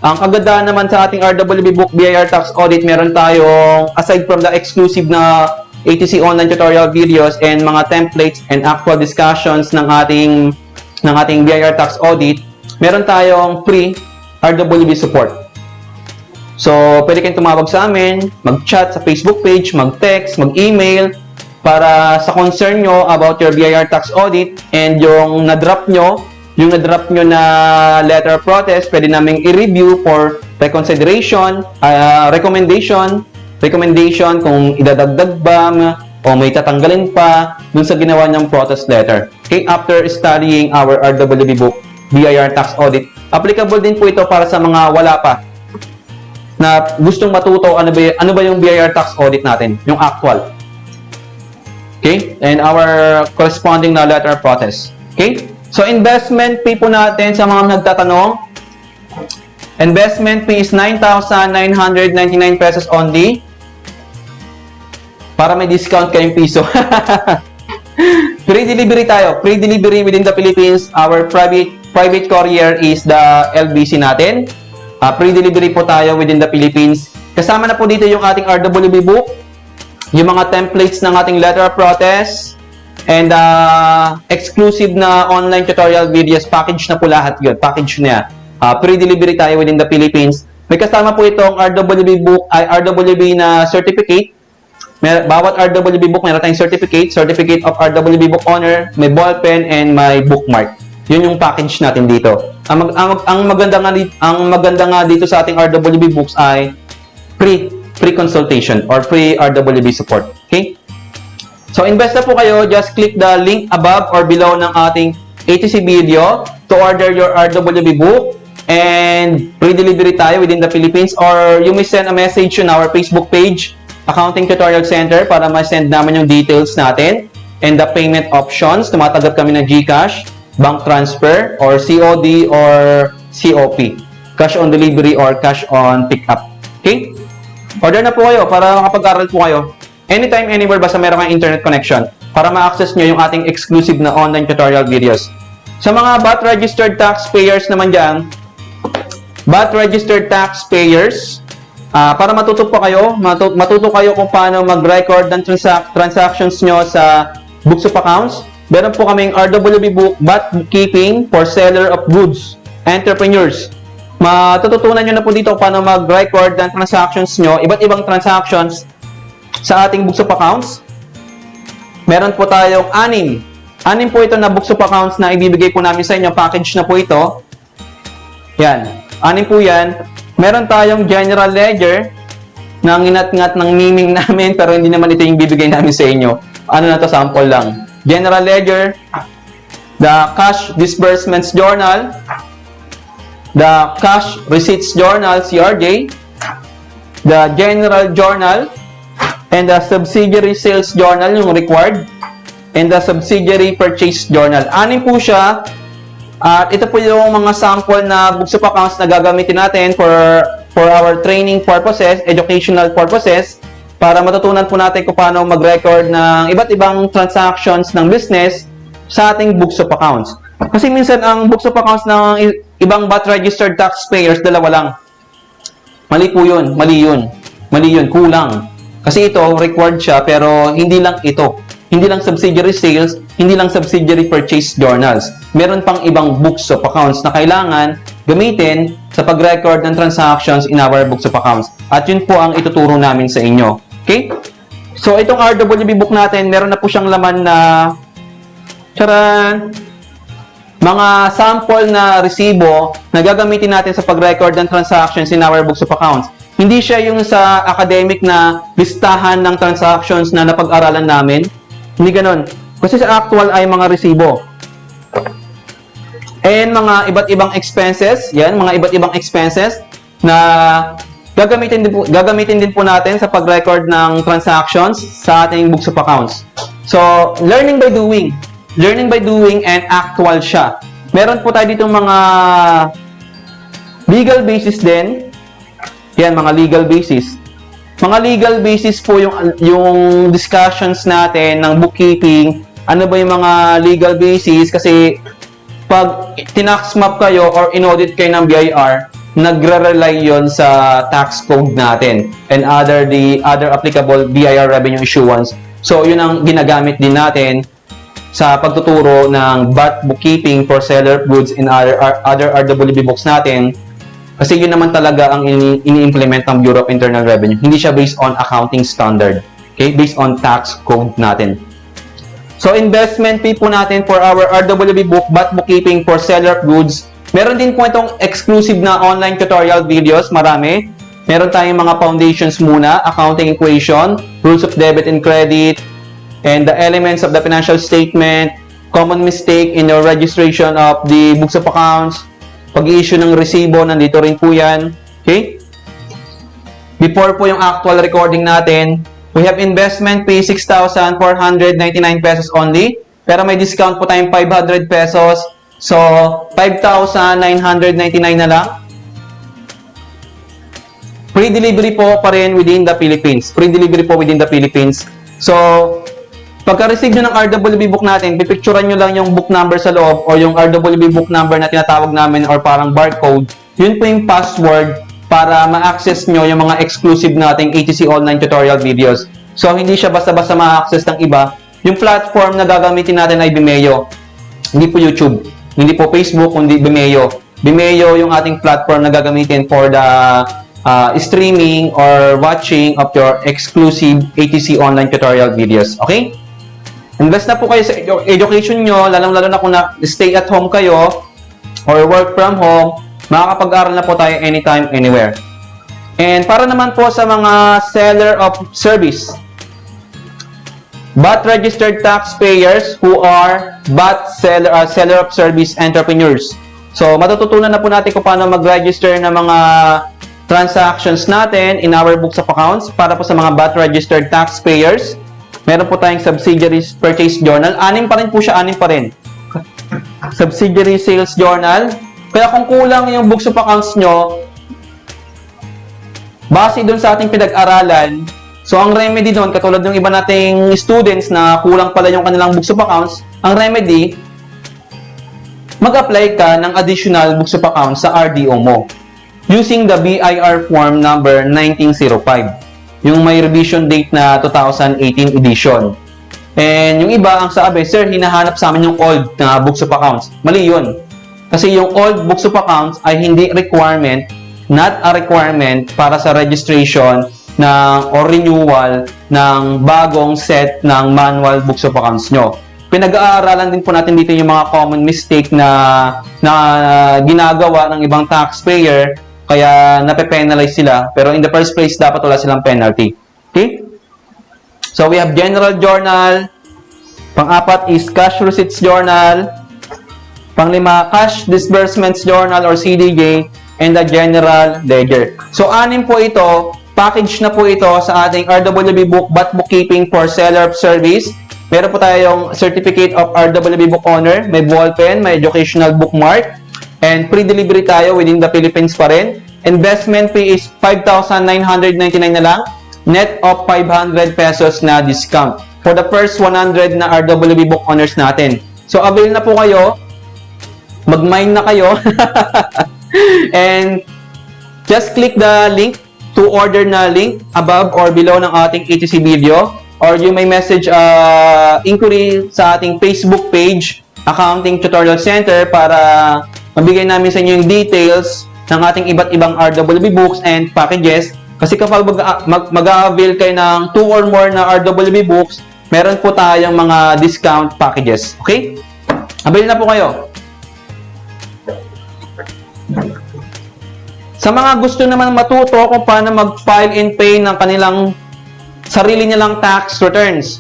Ang kagandahan naman sa ating RWB Book BIR Tax Audit, meron tayong, aside from the exclusive na ATC online tutorial videos and mga templates and actual discussions ng ating BIR Tax Audit, meron tayong free RWB support. So, pwede kayong tumawag sa amin, mag-chat sa Facebook page, mag-text, mag-email, para sa concern nyo about your BIR Tax Audit and yung na-drop nyo na letter protest, pwede naming i-review for reconsideration, recommendation kung idadagdag ba o may tatanggalin pa dun sa ginawa niyang protest letter. Okay, after studying our RWB book, BIR Tax Audit, applicable din po ito para sa mga wala pa na gustong matuto ano ba yung BIR Tax Audit natin, yung actual. Okay, and our corresponding na letter protest. Okay, so investment fee po natin sa mga nagtatanong. Investment fee is 9,999 pesos only. Para may discount kayong piso. Free delivery tayo. Free delivery within the Philippines. Our private courier is the LBC natin. Free delivery po tayo within the Philippines. Kasama na po dito yung ating RWB book, yung mga templates ng ating letter of protest, and exclusive na online tutorial videos. Package na po lahat yun. Package niya. Free delivery tayo within the Philippines. May kasama po itong RWB book, RWB na certificate. Bawat RWB book meron tayong certificate of RWB book owner, may ballpen, and may bookmark. Yun yung package natin dito. Ang maganda nga dito sa ating RWB books ay free consultation or free RWB support. Okay? So invest na po kayo, just click the link above or below ng ating ATC video to order your RWB book, and free delivery tayo within the Philippines, or you may send a message on our Facebook page, Accounting Tutorial Center, para ma-send namin yung details natin and the payment options. Tumatanggap kami ng GCash, bank transfer, or COD or COP, cash on delivery or cash on pickup. Okay? Order na po kayo para makapag-aral po kayo anytime, anywhere, basta meron kayong internet connection para ma-access nyo yung ating exclusive na online tutorial videos. Sa mga VAT registered taxpayers naman dyan, para matuto kayo kung paano mag-record ng transactions nyo sa books of accounts. Meron po kaming RWB book, VAT Bookkeeping for Seller of Goods, Entrepreneurs. Matututunan nyo na po dito paano mag-record ng transactions nyo, iba't ibang transactions sa ating books of accounts. Meron po tayong anim po ito na books of accounts na ibibigay po namin sa inyo. Package na po ito. Yan. 6 po yan. Meron tayong general ledger na nginat-ngat ng miming namin, pero hindi naman ito yung bibigay namin sa inyo. Ano na to, sample lang. General ledger, the cash disbursements journal, the cash receipts journal, CRJ, the general journal, and the subsidiary sales journal, yung required, and the subsidiary purchase journal. 6 po siya. At ito po yung mga sample na books of accounts na gagamitin natin for our training purposes, educational purposes, para matutunan po natin kung paano mag-record ng iba't ibang transactions ng business sa ating books of accounts. Kasi minsan ang books of accounts ng ibang VAT registered taxpayers, 2 lang. Mali po yun. Mali yun. Kulang. Kasi ito, required siya, pero hindi lang ito. Hindi lang subsidiary sales, hindi lang subsidiary purchase journals. Meron pang ibang books of accounts na kailangan gamitin sa pag-record ng transactions in our books of accounts. At yun po ang ituturo namin sa inyo. Okay? So, itong RWB book natin, meron na po siyang laman na mga sample na resibo na gagamitin natin sa pag-record ng transactions in our books of accounts. Hindi siya yung sa academic na listahan ng transactions na napag-aralan namin. Hindi ganon. Kasi sa actual ay mga resibo. And mga iba't ibang expenses, yan, mga iba't ibang expenses na gagamitin din po natin sa pag-record ng transactions sa ating books of accounts. So, learning by doing and actual siya. Meron po tayo dito mga legal basis din. Yan, mga legal basis. Mga legal basis po yung discussions natin ng bookkeeping. Ano ba yung mga legal basis? Kasi pag tinax map kayo or in-audit kayo ng BIR, nagre-rely yon sa tax code natin and other applicable BIR revenue issuance. So, yun ang ginagamit din natin sa pagtuturo ng VAT bookkeeping for seller goods in other RWB books natin. Kasi yun naman talaga ang ini-implement ng Bureau of Internal Revenue. Hindi siya based on accounting standard. Okay? Based on tax code natin. So, investment fee po natin for our RWB book, VAT bookkeeping for seller goods. Meron din po itong exclusive na online tutorial videos. Marami. Meron tayong mga foundations muna, accounting equation, rules of debit and credit, and the elements of the financial statement, common mistake in your registration of the books of accounts, pag-i-issue ng resibo, nandito rin po yan. Okay? Before po yung actual recording natin, we have investment fee 6,499 pesos only. Pero may discount po tayong 500 pesos. So, 5,999 na lang. Free delivery po pa rin within the Philippines. Free delivery po within the Philippines. So, pagka-receive nyo ng RWB book natin, pipicturean nyo lang yung book number sa loob or yung RWB book number na tinatawag namin or parang barcode. Yun po yung password para ma-access nyo yung mga exclusive nating ATC online tutorial videos. So, hindi siya basta-basta ma-access ng iba. Yung platform na gagamitin natin ay Vimeo. Hindi po YouTube. Hindi po Facebook, kundi Vimeo. Vimeo yung ating platform na gagamitin for the streaming or watching of your exclusive ATC online tutorial videos. Okay? Invest na po kayo sa education nyo, lalong-lalo na kung stay at home kayo or work from home, makakapag-aral na po tayo anytime, anywhere. And para naman po sa mga seller of service, VAT registered taxpayers who are VAT seller of service entrepreneurs. So, matututunan na po natin kung paano mag-register ng mga transactions natin in our books of accounts para po sa mga VAT registered taxpayers. Meron po tayong subsidiaries purchase journal. Anim pa rin po siya, anim pa rin. Subsidiary sales journal. Kaya kung kulang yung books of accounts nyo, base dun sa ating pinag-aralan, so ang remedy doon, katulad ng iba nating students na kulang pala yung kanilang books of accounts, ang remedy, mag-apply ka ng additional books of accounts sa RDO mo using the BIR form number 1905. Yung may revision date na 2018 edition. And yung iba, ang sabi, sir, hinahanap sa amin yung old na books of accounts. Mali yun. Kasi yung old books of accounts ay hindi requirement, not a requirement para sa registration or renewal ng bagong set ng manual books of accounts nyo. Pinag-aaralan din po natin dito yung mga common mistake na ginagawa ng ibang taxpayer. Kaya nape-penalize sila. Pero in the first place, dapat wala silang penalty. Okay? So, we have general journal. Pang-apat is cash receipts journal. Pang-lima, cash disbursements journal or CDJ. And the general ledger. So, anim po ito. Package na po ito sa ating RWB book, VAT bookkeeping for seller of service. Meron po tayong certificate of RWB book owner. May ballpen, may educational bookmark. And pre-delivery tayo within the Philippines pa rin. Investment fee is 5,999 na lang. Net of 500 pesos na discount. For the first 100 na RWB book owners natin. So, avail na po kayo. Mag-mine na kayo. And just click the link to order na link above or below ng ating ATC video. Or you may message inquiry sa ating Facebook page, Accounting Tutorial Center, para mabigay namin sa inyo yung details ng ating iba't ibang RWB books and packages. Kasi kapag mag-avail kayo ng 2 or more na RWB books, meron po tayong mga discount packages. Okay? Avail na po kayo. Sa mga gusto naman matuto kung paano mag-file and pay ng kanilang sarili nilang tax returns.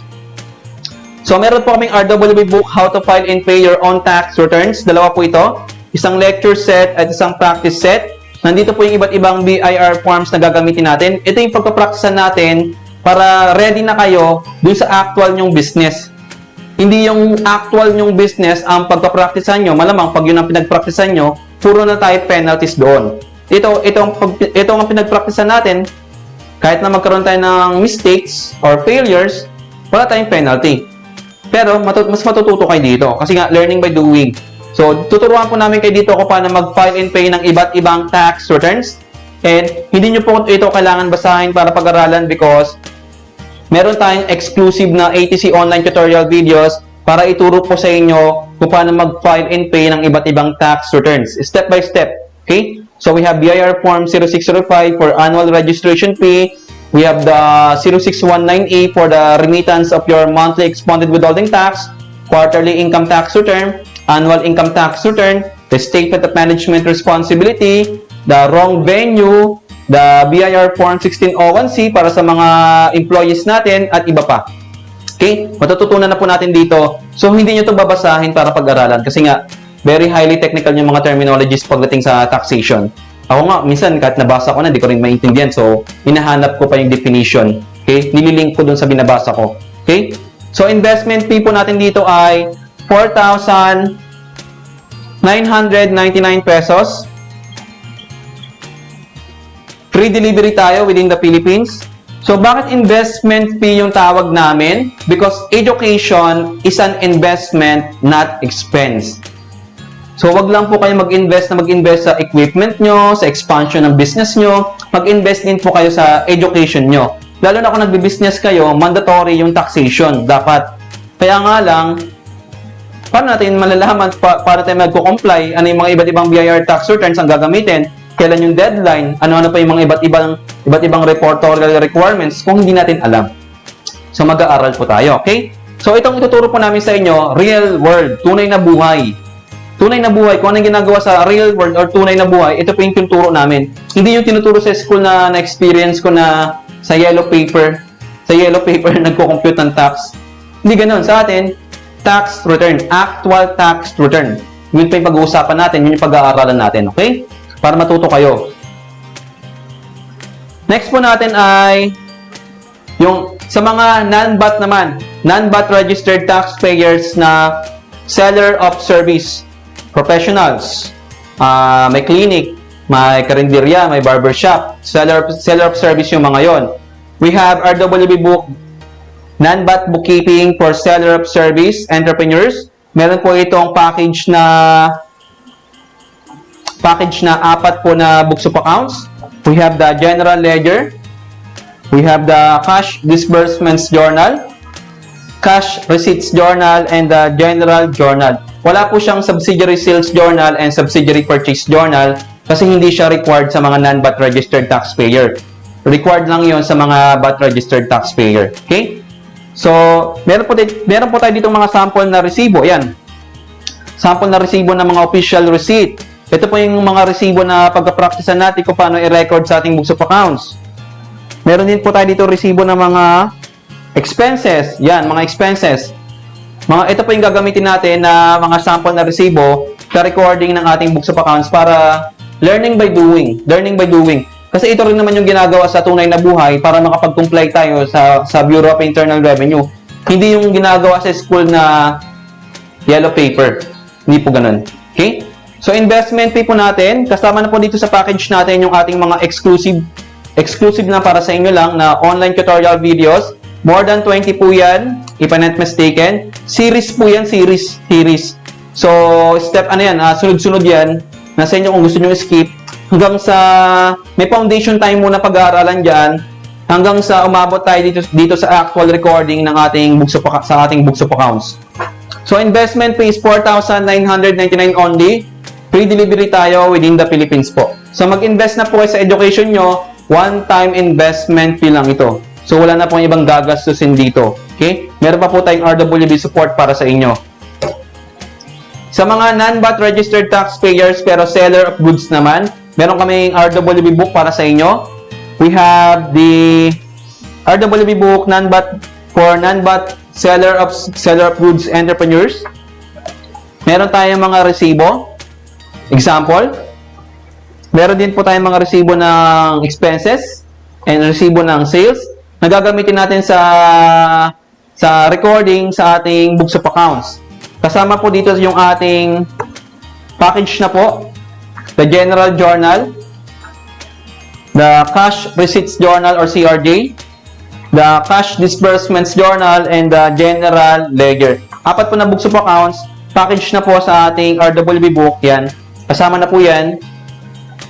So, meron po kaming RWB book, How to File and Pay Your Own Tax Returns. Dalawa po ito. isang lecture set at isang practice set. Nandito po yung iba't ibang BIR forms na gagamitin natin. Ito yung pagpapracticean natin para ready na kayo dun sa actual nyong business. Hindi yung actual nyong business ang pagpapracticean nyo. Malamang pag yun ang pinagpracticean nyo, puro na tayo penalties doon. Ito ang pinagpracticean natin, kahit na magkaroon tayo ng mistakes or failures, wala tayong penalty. Pero mas matututo kayo dito kasi nga learning by doing. So, tuturuan po namin kayo dito kung paano mag-file and pay ng iba't ibang tax returns. And hindi nyo po ito kailangan basahin para pag-aralan because meron tayong exclusive na ATC online tutorial videos para ituro po sa inyo kung paano mag-file and pay ng iba't ibang tax returns. Step by step. Okay? So, we have BIR Form 0605 for annual registration fee. We have the 0619A for the remittance of your monthly expended withholding tax, quarterly income tax return, annual income tax return, the statement of management responsibility, the wrong venue, the BIR Form 1601C para sa mga employees natin, at iba pa. Okay? Matututunan na po natin dito. So, hindi nyo ito babasahin para pag-aralan kasi nga, very highly technical yung mga terminologies pagdating sa taxation. Ako nga, minsan kahit nabasa ko na, di ko rin maintindihan. So, hinahanap ko pa yung definition. Okay? Nililink ko dun sa binabasa ko. Okay? So, investment fee po natin dito ay 4,999 pesos. Free delivery tayo within the Philippines. So, bakit investment fee yung tawag namin? Because education is an investment, not expense. So, wag lang po kayo mag-invest sa equipment nyo, sa expansion ng business nyo. Mag-invest din po kayo sa education nyo. Lalo na kung nagbi-business kayo, mandatory yung taxation. Dapat. Kaya nga lang, paano natin malalaman para tayo magko-comply? Ano yung mga iba't ibang BIR tax returns ang gagamitin? Kailan yung deadline? Ano pa yung mga iba't ibang reportorial requirements kung hindi natin alam? So, mag-aaral po tayo. Okay? So, itong ituturo po namin sa inyo, real world, tunay na buhay. Tunay na buhay, kung anong ginagawa sa real world or tunay na buhay, ito po yung tinuturo namin. Hindi yung tinuturo sa school na na-experience ko na sa yellow paper nagko-compute ng tax. Hindi ganoon. Sa atin, tax return, actual tax return. Yun pa yung pag-uusapan natin, yun yung pag-aaralan natin. Okay? Para matuto kayo. Next po natin ay yung sa mga non-VAT naman, non-VAT registered taxpayers na seller of service. Professionals, may clinic, may karinderya, may barbershop, seller of service yung mga yon. We have RWB Book, Non-VAT Bookkeeping for seller of service, entrepreneurs. Meron po itong package na 4 po na books of accounts. We have the general ledger. We have the cash disbursements journal, cash receipts journal, and the general journal. Wala po siyang subsidiary sales journal and subsidiary purchase journal kasi hindi siya required sa mga non-VAT registered taxpayer. Required lang yon sa mga VAT registered taxpayer. Okay? So, meron po tayo dito mga sample na resibo. Ayan. Sample na resibo ng mga official receipt. Ito po yung mga resibo na pagka-practicean natin kung paano i-record sa ating books of accounts. Meron din po tayo dito resibo ng mga expenses. Yan, mga expenses. Ito po yung gagamitin natin na mga sample na resibo sa recording ng ating books of accounts para learning by doing. Learning by doing. Kasi ito rin naman yung ginagawa sa tunay na buhay para makapag-comply tayo sa Bureau of Internal Revenue. Hindi yung ginagawa sa school na yellow paper. Hindi po ganun. Okay? So, investment fee po natin. Kasama na po dito sa package natin yung ating mga exclusive na para sa inyo lang na online tutorial videos. More than 20 po yan, if I'm not mistaken. Series po yan, series. So, sunod-sunod yan. Nasa inyo kung gusto nyo skip. Hanggang sa, may foundation time muna pag-aaralan dyan. Hanggang sa umabot tayo dito sa actual recording ng ating books of accounts. So, investment fee is 4,999 only. Free delivery tayo within the Philippines po. So, mag-invest na po kayo sa education nyo. One-time investment fee lang ito. So, wala na pong ibang gagastusin dito. Okay? Meron pa po tayong RWB support para sa inyo. Sa mga non-VAT registered taxpayers pero seller of goods naman, meron kaming RWB book para sa inyo. We have the RWB book for non-VAT seller of goods entrepreneurs. Meron tayong mga resibo. Example, meron din po tayong mga resibo ng expenses and resibo ng sales na gagamitin natin sa recording sa ating books of accounts. Kasama po dito yung ating package na po, the General Journal, the Cash Receipts Journal or CRJ, the Cash Disbursements Journal, and the General Ledger. Apat po na books of accounts, package na po sa ating RWB book, yan. Kasama na po yan.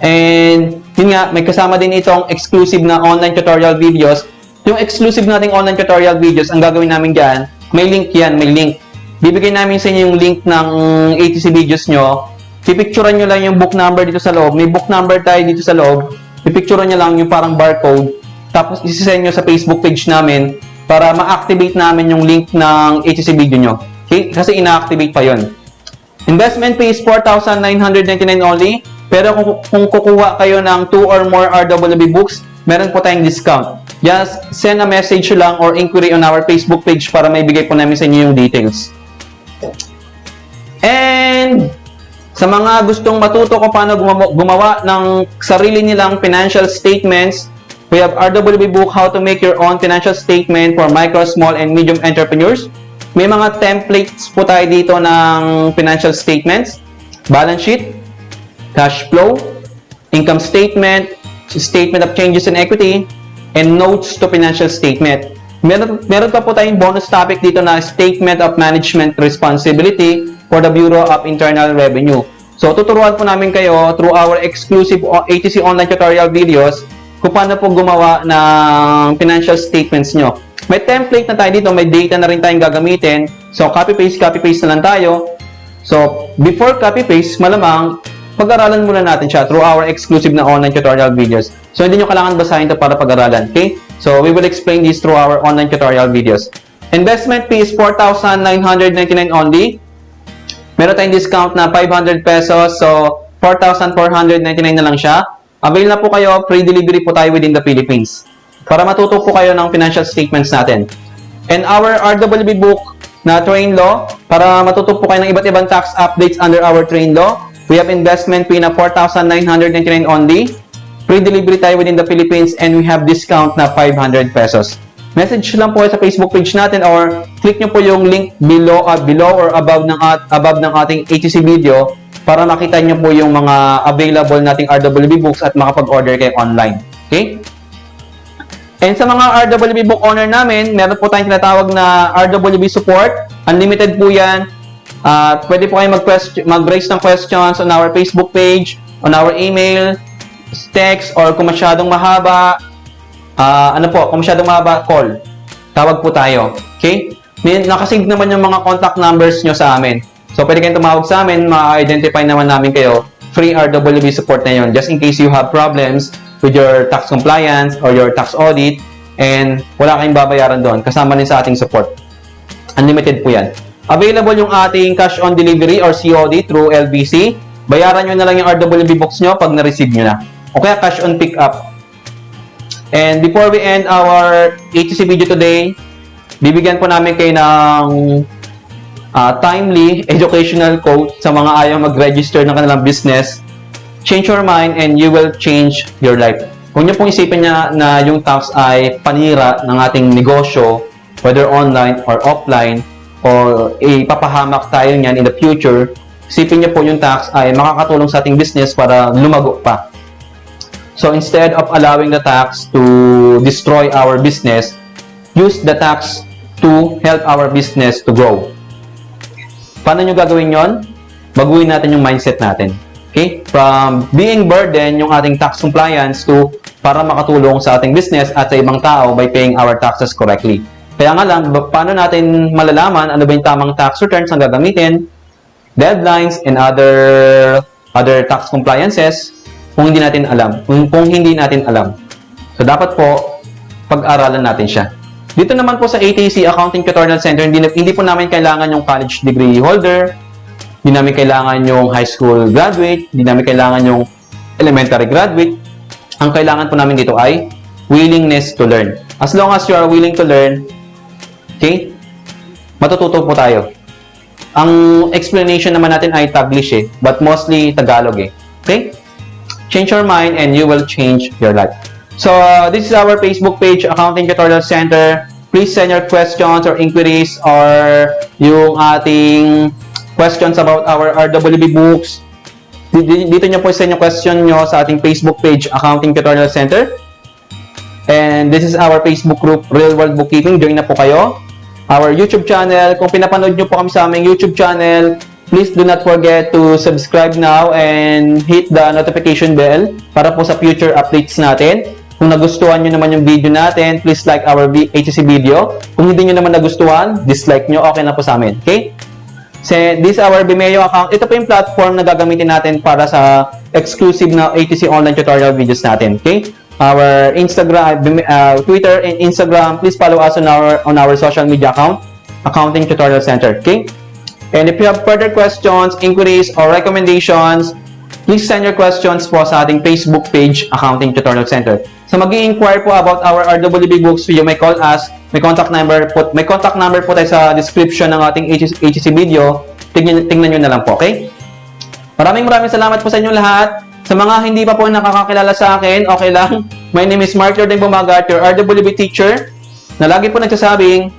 And, yun nga, may kasama din itong exclusive na online tutorial videos. Yung exclusive nating online tutorial videos, ang gagawin namin dyan, may link yan, may link. Bibigay namin sa inyo yung link ng ATC videos nyo. Pipicturean nyo lang yung book number dito sa loob. May book number tayo dito sa loob. Pipicturean nyo lang yung parang barcode. Tapos, isisend nyo sa Facebook page namin para ma-activate namin yung link ng ATC video nyo. Okay? Kasi ina-activate pa yon. Investment fee is 4,999 only. Pero kung kukuha kayo ng 2 or more RWB books, meron po tayong discount. Just send a message lang or inquiry on our Facebook page para maibigay po namin sa inyo yung details. And sa mga gustong matuto kung paano gumawa ng sarili nilang financial statements, we have RWB book, How to Make Your Own Financial Statement for Micro, Small, and Medium Entrepreneurs. May mga templates po tayo dito ng financial statements, balance sheet, cash flow, income statement, statement of changes in equity, and notes to financial statement. Meron pa po tayong bonus topic dito na Statement of Management Responsibility for the Bureau of Internal Revenue. So, tuturuan po namin kayo through our exclusive ATC online tutorial videos kung paano po gumawa ng financial statements nyo. May template na tayo dito, may data na rin tayong gagamitin. So, copy-paste na lang tayo. So, before copy-paste, malamang pag-aralan muna natin siya through our exclusive na online tutorial videos. So, hindi nyo kailangan basahin ito para pag-aralan. Okay? So, we will explain this through our online tutorial videos. Investment fee is 4,999 only. Meron tayong discount na 500 pesos. So, 4,499 na lang siya. Avail na po kayo. Free delivery po tayo within the Philippines. Para matuto po kayo ng financial statements natin. And our RWB book na Train Law, para matuto po kayo ng iba't ibang tax updates under our Train Law. We have investment fee na 4,999 only. Free delivery tayo within the Philippines and we have discount na 500 pesos. Message lang po sa Facebook page natin or click nyo po yung link below or above ng ating ATC video para makita nyo po yung mga available nating RWB books at makapag-order kayo online. Okay? And sa mga RWB book owner namin, meron po tayong tinatawag na RWB support. Unlimited po yan. Pwede po kayo mag-raise ng questions on our Facebook page, on our email, text, or kung masyadong mahaba, kung masyadong mahaba, call. Tawag po tayo. Okay? Nakasave naman yung mga contact numbers nyo sa amin. So, pwede kayong tumawag sa amin, ma-identify naman namin kayo. Free RWB support na yun. Just in case you have problems with your tax compliance or your tax audit and wala kayong babayaran doon. Kasama din sa ating support. Unlimited po yan. Available yung ating cash on delivery or COD through LBC. Bayaran nyo na lang yung RWB books nyo pag na-receive nyo na. O kaya cash on pick up. And before we end our ATC video today, bibigyan po namin kayo ng timely educational quote sa mga ayaw mag-register ng kanilang business. Change your mind and you will change your life. Huwag nyo pong isipin na yung tax ay panira ng ating negosyo, whether online or offline, o ipapahamak tayo niyan in the future. Isipin niyo po yung tax ay makakatulong sa ating business para lumago pa. So instead of allowing the tax to destroy our business, use the tax to help our business to grow. Paano nyo gagawin yon? Baguhin natin yung mindset natin. Okay? From being burden yung ating tax compliance to para makatulong sa ating business at sa ibang tao by paying our taxes correctly. Kaya nga lang, paano natin malalaman ano ba yung tamang tax returns ang gagamitin, deadlines, and other tax compliances kung hindi natin alam. Kung hindi natin alam. So, dapat po, pag-aralan natin siya. Dito naman po sa ATC Accounting Tutorial Center, hindi po namin kailangan yung college degree holder, hindi namin kailangan yung high school graduate, hindi namin kailangan yung elementary graduate. Ang kailangan po namin dito ay willingness to learn. As long as you are willing to learn, okay, matututo po tayo. Ang explanation naman natin ay Taglish eh, but mostly Tagalog eh. Okay? Change your mind and you will change your life. So, this is our Facebook page, Accounting Tutorial Center. Please send your questions or inquiries or yung ating questions about our RWB Books. Dito nyo po send yung question nyo sa ating Facebook page, Accounting Tutorial Center. And this is our Facebook group, Real World Bookkeeping. Join na po kayo. Our YouTube channel. Kung pinapanood nyo po kami sa aming YouTube channel, please do not forget to subscribe now and hit the notification bell para po sa future updates natin. Kung nagustuhan nyo naman yung video natin, please like our HTC video. Kung hindi nyo naman nagustuhan, dislike nyo, okay na po sa amin. Okay? So, this is our Vimeo account. Ito po yung platform na gagamitin natin para sa exclusive na HTC online tutorial videos natin. Okay? Our Instagram, Twitter and Instagram, please follow us on our social media account, Accounting Tutorial Center. Okay? And if you have further questions, inquiries, or recommendations, please send your questions po sa ating Facebook page, Accounting Tutorial Center. So, mag-i-inquire po about our RWB Books, you may call us. May contact number po tayo sa description ng ating HTC video. Tingnan nyo na lang po, okay? Maraming salamat po sa inyo lahat. Sa mga hindi pa po nakakakilala sa akin, okay lang. My name is Mark Jordan Bumagat, your RWB teacher, na lagi po nagsasabing,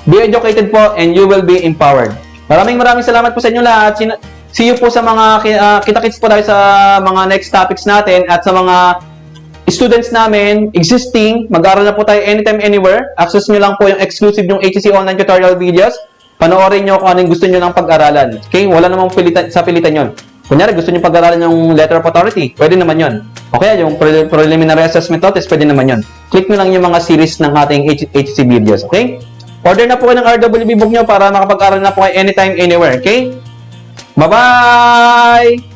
be educated po and you will be empowered. Maraming salamat po sa inyo lahat. See you po sa mga, kita-kits po tayo sa mga next topics natin at sa mga students namin, existing, mag-aaral na po tayo anytime, anywhere. Access nyo lang po yung exclusive yung HTC online tutorial videos. Panoorin nyo kung anong gusto nyo lang pag-aralan. Okay? Wala namang pilitan yun. Kunyari, gusto nyo pag-aralan yung letter of authority, pwede naman yun. Okay, yung preliminary assessment notice, pwede naman yun. Click nyo lang yung mga series ng ating HTC videos. Okay? Order na po kayo ng RWB book nyo para makapag-aral na po kayo anytime, anywhere. Okay? Bye-bye!